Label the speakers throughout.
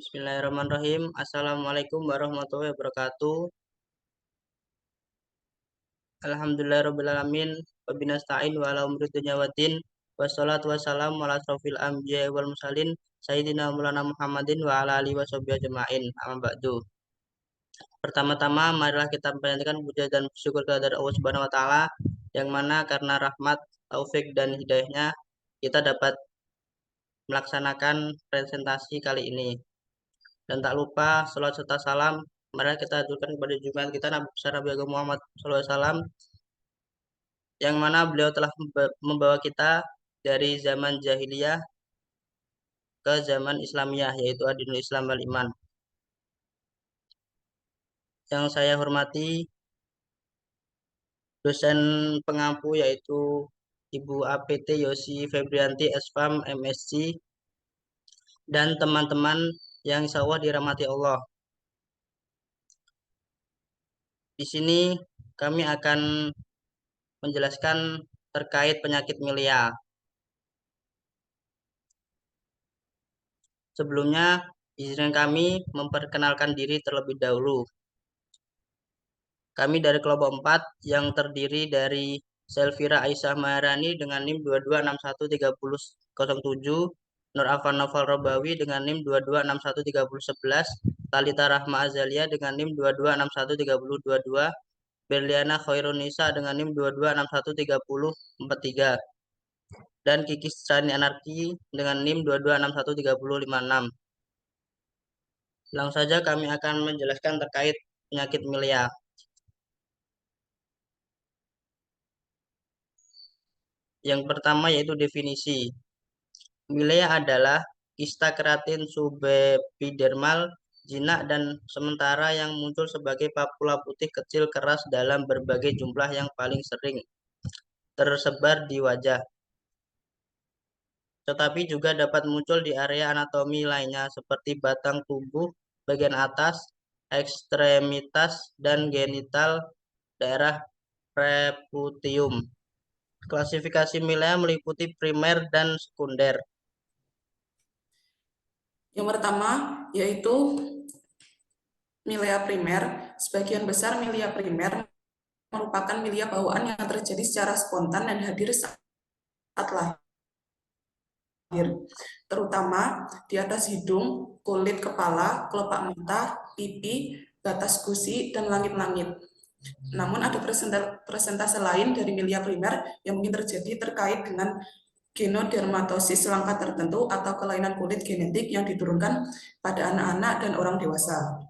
Speaker 1: Bismillahirrahmanirrahim. Assalamualaikum warahmatullahi wabarakatuh. Alhamdulillahirrahmanirrahim. Wabinasta'in wa ala umri dunya waddin. Wassalatu wassalamu ala asrofil anbiya wal mursalin. Sayyidina Maulana Muhammadin wa ala alihi wa sahbihi ajma'in. Amma ba'du. Pertama-tama marilah kita panjatkan puja dan syukur kepada Allah Subhanahu wa taala yang mana karena rahmat, taufik dan hidayahnya kita dapat melaksanakan presentasi kali ini. Dan tak lupa salat serta salam mari kita aturkan kepada junjungan kita Nabi besar Nabi Agung Muhammad SAW yang mana beliau telah membawa kita dari zaman jahiliyah ke zaman Islamiyah, yaitu Adinul Islam wal Iman. Yang saya hormati dosen pengampu yaitu Ibu APT Yosi Febrianti SFAM MSc dan teman-teman yang insya Allah dirahmati Allah. Di sini kami akan menjelaskan terkait penyakit milia. Sebelumnya, izinkan kami memperkenalkan diri terlebih dahulu. Kami dari kelompok 4 yang terdiri dari Selvira Aisyah Maharani dengan NIM 22613007, Nur Afan Noval Robawi dengan NIM 22613011, Talita Rahma Azalia dengan NIM 22613022, Berliana Khairunisa dengan NIM 22613043, dan Kiki Sani Anarki dengan NIM 22613056. Langsung saja kami akan menjelaskan terkait penyakit milia. Yang pertama yaitu definisi. Milia adalah kista keratin subepidermal jinak dan sementara yang muncul sebagai papula putih kecil keras dalam berbagai jumlah yang paling sering tersebar di wajah. Tetapi juga dapat muncul di area anatomi lainnya seperti batang tubuh, bagian atas, ekstremitas, dan genital daerah preputium. Klasifikasi milia meliputi primer dan sekunder.
Speaker 2: Yang pertama yaitu milia primer. Sebagian besar milia primer merupakan milia bawaan yang terjadi secara spontan dan hadir saat lahir, terutama di atas hidung, kulit kepala, kelopak mata, pipi, batas gusi, dan langit-langit. Namun ada persentase lain dari milia primer yang mungkin terjadi terkait dengan genodermatosis langkah tertentu atau kelainan kulit genetik yang diturunkan pada anak-anak dan orang dewasa.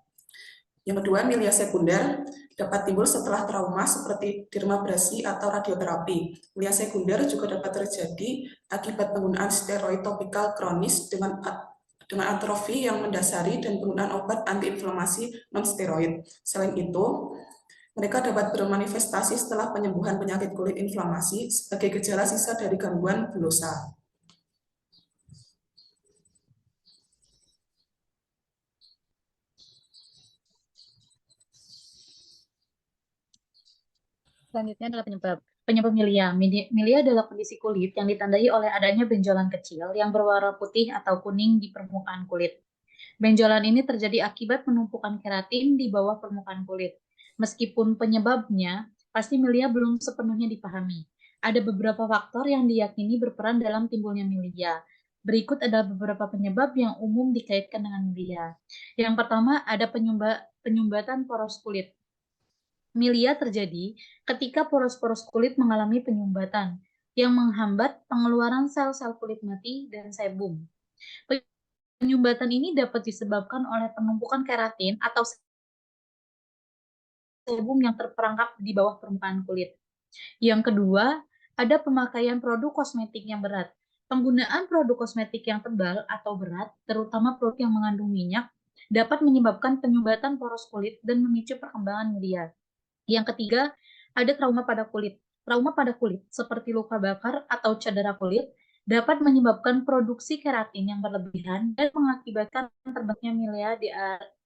Speaker 2: Yang kedua, milia sekunder dapat timbul setelah trauma seperti dermabrasi atau radioterapi. Milia sekunder juga dapat terjadi akibat penggunaan steroid topikal kronis dengan atrofi yang mendasari dan penggunaan obat antiinflamasi non-steroid. Selain itu, mereka dapat bermanifestasi setelah penyembuhan penyakit kulit inflamasi sebagai gejala sisa dari gangguan bulosa.
Speaker 3: Selanjutnya adalah penyebab milia. Milia adalah kondisi kulit yang ditandai oleh adanya benjolan kecil yang berwarna putih atau kuning di permukaan kulit. Benjolan ini terjadi akibat penumpukan keratin di bawah permukaan kulit. Meskipun penyebabnya, pasti milia belum sepenuhnya dipahami. Ada beberapa faktor yang diyakini berperan dalam timbulnya milia. Berikut adalah beberapa penyebab yang umum dikaitkan dengan milia. Yang pertama, ada penyumbatan poros kulit. Milia terjadi ketika poros-poros kulit mengalami penyumbatan yang menghambat pengeluaran sel-sel kulit mati dan sebum. Penyumbatan ini dapat disebabkan oleh penumpukan keratin atau sebum yang terperangkap di bawah permukaan kulit. Yang kedua, ada pemakaian produk kosmetik yang berat. Penggunaan produk kosmetik yang tebal atau berat, terutama produk yang mengandung minyak, dapat menyebabkan penyumbatan poros kulit dan memicu perkembangan milia. Yang ketiga, ada trauma pada kulit. Trauma pada kulit, seperti luka bakar atau cedera kulit, dapat menyebabkan produksi keratin yang berlebihan dan mengakibatkan terbentuknya milia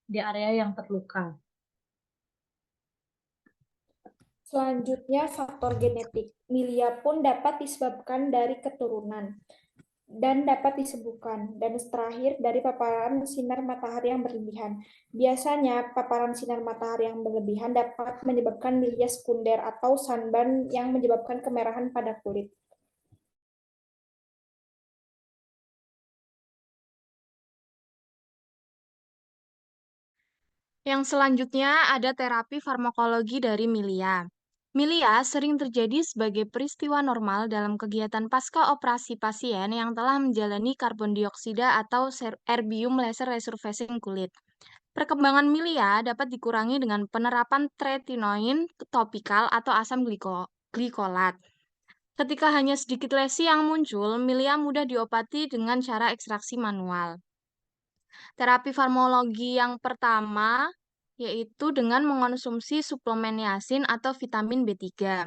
Speaker 3: di area yang terluka.
Speaker 4: Selanjutnya, faktor genetik. Milia pun dapat disebabkan dari keturunan. dan dapat disembuhkan. Dan terakhir, dari paparan sinar matahari yang berlebihan. Biasanya, paparan sinar matahari yang berlebihan dapat menyebabkan milia sekunder atau sunburn yang menyebabkan kemerahan pada kulit.
Speaker 5: Yang selanjutnya ada terapi farmakologi dari milia. Milia sering terjadi sebagai peristiwa normal dalam kegiatan pasca operasi pasien yang telah menjalani karbon dioksida atau erbium laser resurfacing kulit. Perkembangan milia dapat dikurangi dengan penerapan tretinoin topikal atau asam glikolat. Ketika hanya sedikit lesi yang muncul, milia mudah diobati dengan cara ekstraksi manual. Terapi farmakologi yang pertama yaitu dengan mengonsumsi suplemen niacin atau vitamin B3.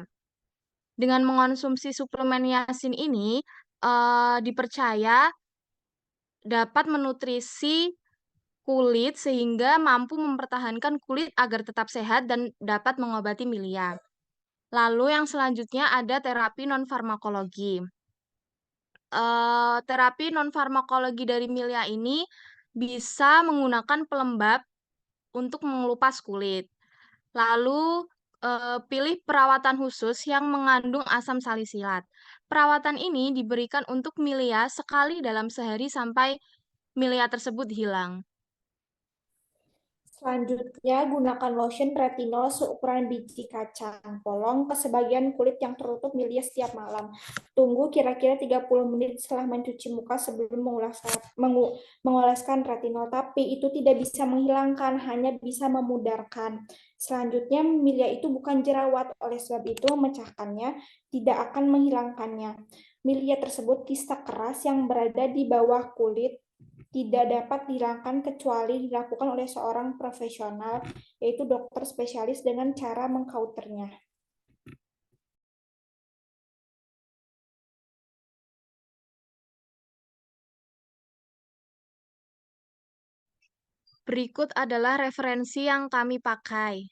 Speaker 5: Dengan mengonsumsi suplemen niacin ini dipercaya dapat menutrisi kulit sehingga mampu mempertahankan kulit agar tetap sehat dan dapat mengobati milia. Lalu yang selanjutnya ada terapi non-farmakologi. Terapi non-farmakologi dari milia ini bisa menggunakan pelembab untuk mengelupas kulit. Lalu pilih perawatan khusus yang mengandung asam salisilat. Perawatan ini diberikan untuk milia sekali dalam sehari sampai milia tersebut hilang.
Speaker 4: Selanjutnya, gunakan lotion retinol seukuran biji kacang polong ke sebagian kulit yang tertutup milia setiap malam. Tunggu kira-kira 30 menit setelah mencuci muka sebelum mengoleskan retinol, tapi itu tidak bisa menghilangkan, hanya bisa memudarkan. Selanjutnya, milia itu bukan jerawat, oleh sebab itu memecahkannya tidak akan menghilangkannya. Milia tersebut kista keras yang berada di bawah kulit, tidak dapat dihilangkan kecuali dilakukan oleh seorang profesional, yaitu dokter spesialis dengan cara mengkauternya.
Speaker 5: Berikut adalah referensi yang kami pakai.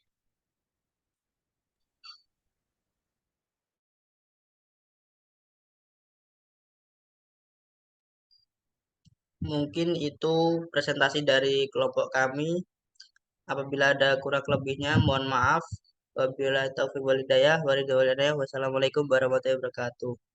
Speaker 1: Mungkin itu presentasi dari kelompok kami. Apabila ada kurang lebihnya, mohon maaf. Wabillahi taufiq wal hidayah. Wassalamualaikum warahmatullahi wabarakatuh.